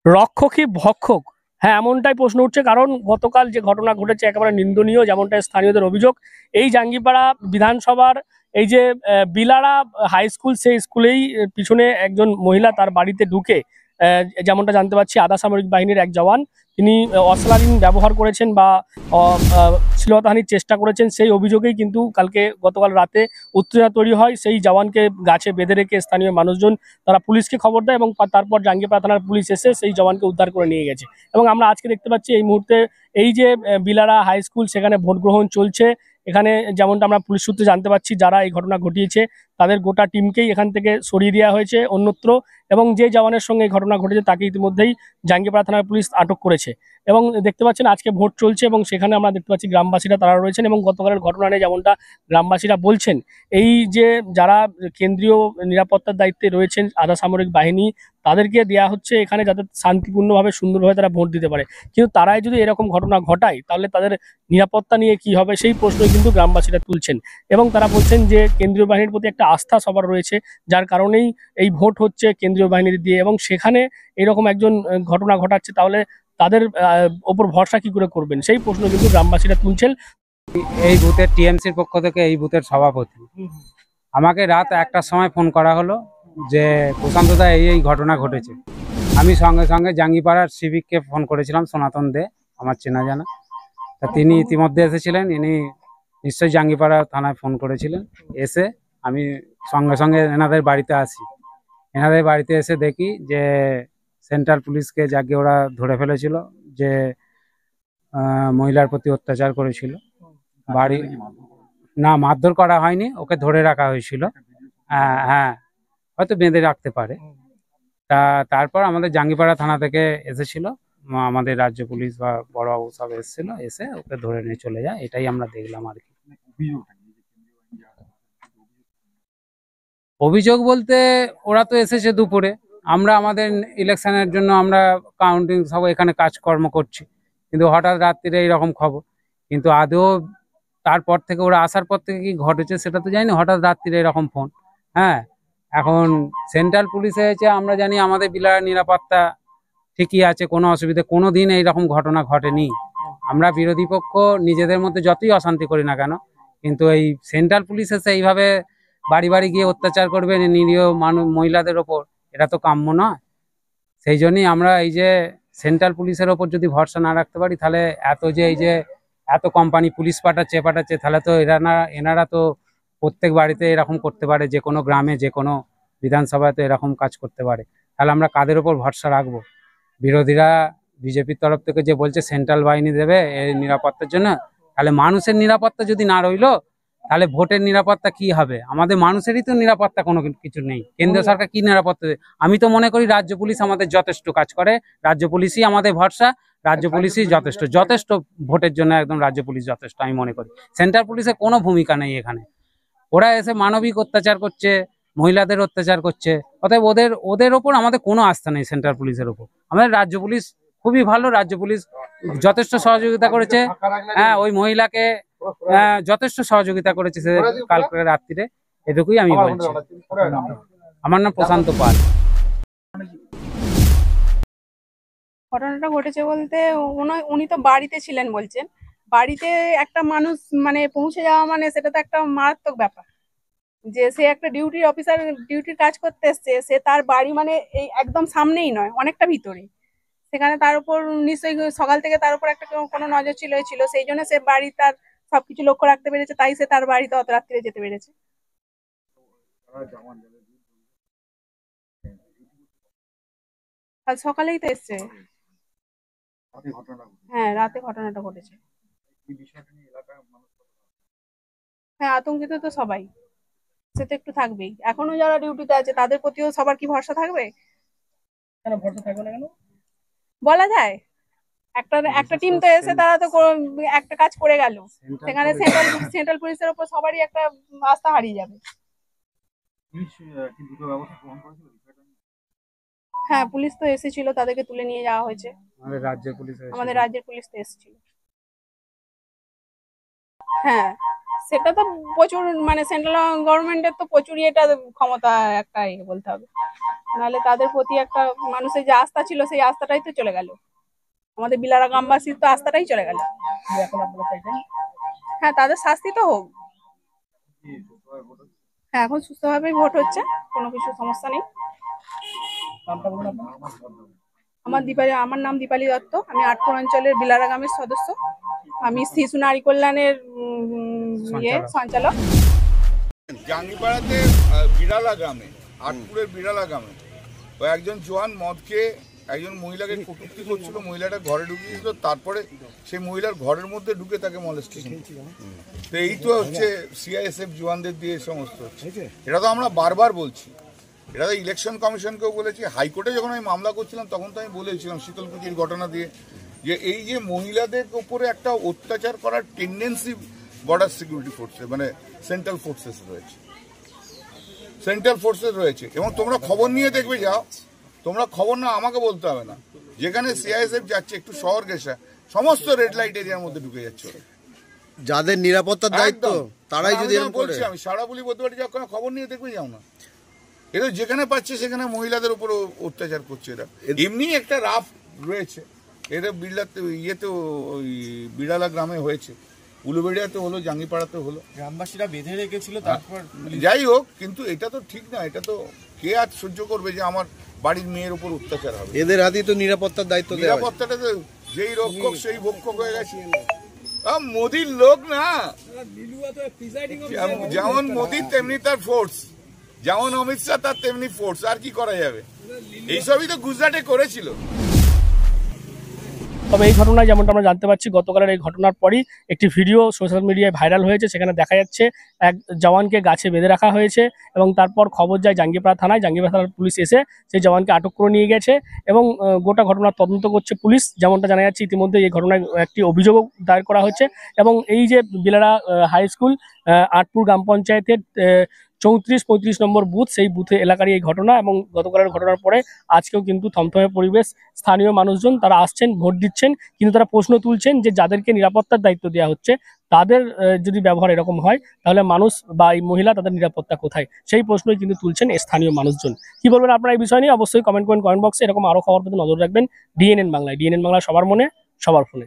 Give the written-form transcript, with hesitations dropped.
রক্ষক কি ভক্ষক? হ্যাঁ, এমনটাই প্রশ্ন উঠছে। কারণ গতকাল যে ঘটনা ঘটেছে একেবারে নিন্দনীয়, যেমনটা স্থানীয়দের অভিযোগ। এই জাঙ্গিপাড়া বিধানসভার এই যে বিলাড়া হাই স্কুল, সেই স্কুলেই পিছনে একজন মহিলা তার বাড়িতে ঢুকে যেমনটা জানতে পারছি আধা সামরিক বাহিনীর এক জওয়ান তিনি অশালীন ব্যবহার করেছেন বা শ্লীলতাহানির চেষ্টা করেছেন, সেই অভিযোগেই কিন্তু গতকাল রাতে উত্তেজনা তৈরি হয়। সেই জওয়ানকে গাছে বেঁধে রেখে স্থানীয় মানুষজন তারা পুলিশকে খবর দেয় এবং তারপর জাঙ্গিপাড়া থানার পুলিশ এসে সেই জওয়ানকে উদ্ধার করে নিয়ে গেছে। এবং আমরা আজকে দেখতে পাচ্ছি এই মুহূর্তে এই যে বিলারা হাই স্কুল, সেখানে ভোট গ্রহণ চলছে। এখানে যেমনটা আমরা পুলিশ সূত্রে জানতে পারছি, যারা এই ঘটনা ঘটিয়েছে তাদের গোটা টিমকেই এখান থেকে সরিয়ে দেওয়া হয়েছে অন্যত্র। এবং যে জওয়ানের সঙ্গে এই ঘটনা ঘটেছে তাকে ইতিমধ্যেই জাঙ্গিপাড়া থানার পুলিশ আটক করেছে। এবং দেখতে পাচ্ছেন আজকে ভোট চলছে এবং সেখানে আমরা দেখতে পাচ্ছি গ্রামবাসীরা তারা রয়েছেন। এবং গতকালের ঘটনা নিয়ে যেমনটা গ্রামবাসীরা বলছেন, এই যে যারা কেন্দ্রীয় নিরাপত্তার দায়িত্বে রয়েছেন আধা সামরিক বাহিনী, তাদেরকে দেওয়া হচ্ছে এখানে যাতে শান্তিপূর্ণভাবে সুন্দরভাবে তারা ভোট দিতে পারে। কিন্তু তারাই যদি এরকম ঘটনা ঘটায় তাহলে তাদের নিরাপত্তা নিয়ে কি হবে, সেই প্রশ্নই কিন্তু গ্রামবাসীরা তুলছেন। এবং তারা বলছেন যে কেন্দ্রীয় বাহিনীর প্রতি একটা আস্থা সবার রয়েছে, যার কারণেই এই ভোট হচ্ছে কেন্দ্রীয় বাহিনীর দিয়ে। এবং সেখানে এরকম একজন ঘটনা ঘটাচ্ছে, তাহলে তাদের ওপর ভরসা কি করে করবেন, সেই প্রশ্ন কিন্তু গ্রামবাসীরা তুলছেন। এই বুথের টিএমসির পক্ষ থেকে এই বুথের সভাপতি আমাকে রাত 1টার সময় ফোন করা হলো যে প্রশান্ত দা এই ঘটনা ঘটেছে। আমি সঙ্গে সঙ্গে জাঙ্গিপাড়ার সিভিককে ফোন করেছিলাম, সনাতন দে আমার চেনা জানা। তা তিনি ইতিমধ্যে এসেছিলেন, ইনি নিশ্চয়ই জাঙ্গিপাড়া থানায় ফোন করেছিলেন। এসে আমি সঙ্গে সঙ্গে এনাদের বাড়িতে আসি। এনাদের বাড়িতে এসে দেখি যে সেন্ট্রাল পুলিশকে যাকে ওরা ধরে ফেলেছিল, যে মহিলার প্রতি অত্যাচার করেছিল। বাড়ি না, মারধর করা হয়নি, ওকে ধরে রাখা হয়েছিল। হ্যাঁ হ্যাঁ, হয়তো বেঁধে রাখতে পারে। তারপর আমাদের জাঙ্গিপাড়া থানা থেকে এসেছিল, আমাদের রাজ্য পুলিশ বা বড়বাবু সব এসেছিল, এসে ওকে ধরে নিয়ে চলে যায়। এটাই আমরা দেখলাম আর কি। অভিযোগ বলতে ওরা তো এসেছে দুপুরে, আমরা আমাদের ইলেকশনের জন্য আমরা কাউন্টিং সব এখানে কাজকর্ম করছি, কিন্তু হঠাৎ রাত্রিরে এইরকম খবর। কিন্তু আদৌ তারপর থেকে ওরা আসার পর থেকে কি ঘটেছে সেটা তো জানি না, হঠাৎ রাত্রিরে এরকম ফোন। হ্যাঁ, এখন সেন্ট্রাল পুলিশ হয়েছে, আমরা জানি আমাদের বিলার নিরাপত্তা ঠিকই আছে, কোনো অসুবিধা, কোনো দিন এইরকম ঘটনা ঘটেনি। আমরা বিরোধী পক্ষ নিজেদের মধ্যে যতই অশান্তি করি না কেন, কিন্তু এই সেন্ট্রাল পুলিশ এসে এইভাবে বাড়ি বাড়ি গিয়ে অত্যাচার করবে নিরীহ মানুষ মহিলাদের ওপর, এটা তো কাম্য নয়। সেই জন্যই আমরা এই যে সেন্ট্রাল পুলিশের ওপর যদি ভরসা না রাখতে পারি, তাহলে এই যে এত কোম্পানি পুলিশ পাঠাচ্ছে, তাহলে তো এনারা তো প্রত্যেক বাড়িতে এরকম করতে পারে, যে কোনো গ্রামে যে কোনো বিধানসভাতে এরকম কাজ করতে পারে। তাহলে আমরা কাদের ওপর ভরসা রাখবো? বিরোধীরা বিজেপির তরফ থেকে যে বলছে সেন্ট্রাল বাহিনী দেবে এই নিরাপত্তার জন্য, তাহলে মানুষের নিরাপত্তা যদি না রইলো, তাহলে ভোটের নিরাপত্তা কি হবে? আমাদের মানুষেরই তো নিরাপত্তা কোনো কিছু নেই, কেন্দ্রীয় সরকার কি নিরাপত্তা দেবে? আমি তো মনে করি রাজ্য পুলিশ আমাদের যথেষ্ট কাজ করে, রাজ্য পুলিশই আমাদের ভরসা, রাজ্য পুলিশই যথেষ্ট যথেষ্ট ভোটের জন্য, একদম রাজ্য পুলিশ যথেষ্ট আমি মনে করি। সেন্ট্রাল পুলিশের কোনো ভূমিকা নেই এখানে। ওরা এসে মানবিক অত্যাচার করছে, মহিলাদের অত্যাচার করছে। অতএব ওদের ওদের ওপর আমাদের কোনো আস্থা নেই, সেন্ট্রাল পুলিশের ওপর। আমাদের রাজ্য পুলিশ খুবই ভালো, রাজ্য পুলিশ যথেষ্ট সহযোগিতা করেছে। হ্যাঁ, ওই মহিলাকে যথেষ্ট সহযোগিতা করেছে সে কালকে রাত্রিরে, এটুকুই আমি বলছি। আমার নাম প্রশান্ত পাল। ঘটনাটা ঘটেছে বলতে উনি তো বাড়িতে ছিলেন বলছেন। বাড়িতে একটা মানুষ মানে পৌঁছে যাওয়া মানে সেটা তো একটা মারাত্মক ব্যাপার। যে সে একটা ডিউটির অফিসার, ডিউটির কাজ করতে এসছে, সে তার বাড়ি মানে এই একদম সামনেই নয়, অনেকটা ভিতরে। সেখানে তার উপর নিশ্চয়ই সকাল থেকে তার উপর একটা কোনো নজর ছিল, সেই জন্য সে বাড়ি তার সবকিছু লক্ষ্য রাখতে পেরেছে, তাই সে তার বাড়িতে অত রাত্রিরে যেতে পেরেছে। কাল সকালেই তো এসছে। হ্যাঁ, রাতে ঘটনাটা ঘটেছে। হ্যাঁ, আতঙ্কিত তো সবাই, সে তো একটু থাকবেই। এখনো যারা ডিউটিতে আছে তাদের প্রতিও সবার কি ভরসা থাকবে? বলা যায়, একটা একটা টিম তো এসে তারা তো একটা কাজ করে গেল, সেখানে সেন্ট্রাল পুলিশের উপর সবারই একটা আস্থা হারিয়ে যাবে। হ্যাঁ, পুলিশ তো এসেছিল, তাদেরকে তুলে নিয়ে যাওয়া হয়েছে। আমাদের রাজ্যের পুলিশ তো এসেছিল। হ্যাঁ, সেটা তো প্রচুর, মানে সেন্ট্রাল গভর্নমেন্টের তো প্রচুরই এটা ক্ষমতা একটা বলতে হবে, নাহলে তাদের প্রতি একটা মানুষের যে আস্থা ছিল সেই আস্থাটাই তো চলে গেল, আমাদের বিলারা গ্রামবাসীর তো আস্থাটাই চলে গেল। এখন আপনারা চাইছেন হ্যাঁ, তাদের শাস্তি তো হোক। হ্যাঁ, এখন সুস্থভাবেই ভোট হচ্ছে, কোনো কিছু সমস্যা নেই। নামটা বলুন আপনার। আমার নাম দীপালি দত্ত, আমি আটপুর অঞ্চলের বিলারা গ্রামের সদস্য, আমি শিশু নারী কল্যাণের সঞ্চালক। জাঙ্গিপাড়াতে বিড়ালা গ্রামে, আটপুরের বিড়ালা গ্রামে একজন জোয়ান মদ খেয়ে একজন মহিলাকে কটূক্তি করছিল, মহিলাটা ঘরে ঢুকে গেছিল, তারপরে সেই মহিলার ঘরের মধ্যে ঢুকে তাকে মলেস্টেশন। তো এই তো হচ্ছে সিআইএসএফ জওয়ানদের দিয়ে সমস্ত হচ্ছে। এটা তো আমরা বারবার বলছি, এটা তো ইলেকশন কমিশনকেও বলেছি, হাইকোর্টে যখন আমি মামলা করছিলাম তখন তো আমি বলেছিলাম শীতলকুচির ঘটনা দিয়ে, যে এই যে মহিলাদের উপরে একটা অত্যাচার করার টেন্ডেন্সি বর্ডার সিকিউরিটি ফোর্সে, মানে সেন্ট্রাল ফোর্সেস রয়েছে, এবং তোমরা খবর নিয়ে দেখবে যাও, তোমরা খবর না আমাকে বলতে হবে না, যেখানে সিআইএসএফ যাচ্ছে একটু শহর গেছা সমস্ত রেড লাইট এরিয়ার মধ্যে ঢুকে যাচ্ছে। যাদের নিরাপত্তার দায়িত্ব তারাই যদি বলছি, আমি সারা বলি বলতে পারি, যাও কোনো খবর নিয়ে দেখবে যাও না, এরা যেখানে পাচ্ছে সেখানে মহিলাদের উপর অত্যাচার করছে। এরা এমনি একটা রাফ রয়েছে, এরা ইয়েতে ওই বিড়ালা গ্রামে হয়েছে, উলুবেড়িয়াতে হলো, জাঙ্গিপাড়াতে হলো, গ্রামবাসীরা বেঁধে রেখেছিল, তারপর যাই হোক, কিন্তু এটা তো ঠিক না, এটা তো কে আর সহ্য করবে যে আমার বাড়ির মেয়ের উপর অত্যাচার হবে। এদের হাতেই তো নিরাপত্তার দায়িত্ব দেওয়া হয়। নিরাপত্তাটা তো যেই রক্ষক সেই ভক্ষক হয়ে গেছে। মোদির লোক না, যেমন মোদি তেমনি তার ফোর্স, যেমন অমিত শাহ তার তেমনি ফোর্স, আর কি করা যাবে, এইসবই তো গুজরাটে করেছিল। তবে এই ঘটনায় যেমনটা আমরা জানতে পারছি, গতকালের এই ঘটনার পরই একটি ভিডিও সোশ্যাল মিডিয়ায় ভাইরাল হয়েছে, সেখানে দেখা যাচ্ছে এক জওয়ানকে গাছে বেঁধে রাখা হয়েছে এবং তারপর খবর যায় জাঙ্গিপাড়া থানায়, জাঙ্গিপাড়া থানার পুলিশ এসে সেই জওয়ানকে আটক করে নিয়ে গেছে এবং গোটা ঘটনার তদন্ত করছে পুলিশ। যেমনটা জানা যাচ্ছে ইতিমধ্যে এই ঘটনায় একটি অভিযোগও দায়ের করা হচ্ছে এবং এই যে বিলারা হাই স্কুল আটপুর গ্রাম পঞ্চায়েতের 34-35 নম্বর বুথ, সেই বুথে এলাকারই এই ঘটনা এবং গতকালের ঘটনার পরে আজকেও কিন্তু থমথমে পরিবেশ। স্থানীয় মানুষজন তারা আসছেন, ভোট দিচ্ছেন, কিন্তু তারা প্রশ্ন তুলছেন যে যাদেরকে নিরাপত্তার দায়িত্ব দেওয়া হচ্ছে তাদের যদি ব্যবহার এরকম হয় তাহলে মানুষ বা এই মহিলা তাদের নিরাপত্তা কোথায়, সেই প্রশ্নই কিন্তু তুলছেন স্থানীয় মানুষজন। কি বলবেন আপনারা এই বিষয় নিয়ে অবশ্যই কমেন্ট করেন কমেন্ট বক্সে। এরকম আরো খবর পেতে নজর রাখবেন ডিএনএন বাংলায়। ডিএনএন বাংলা সবার মনে, সবার ফোনে।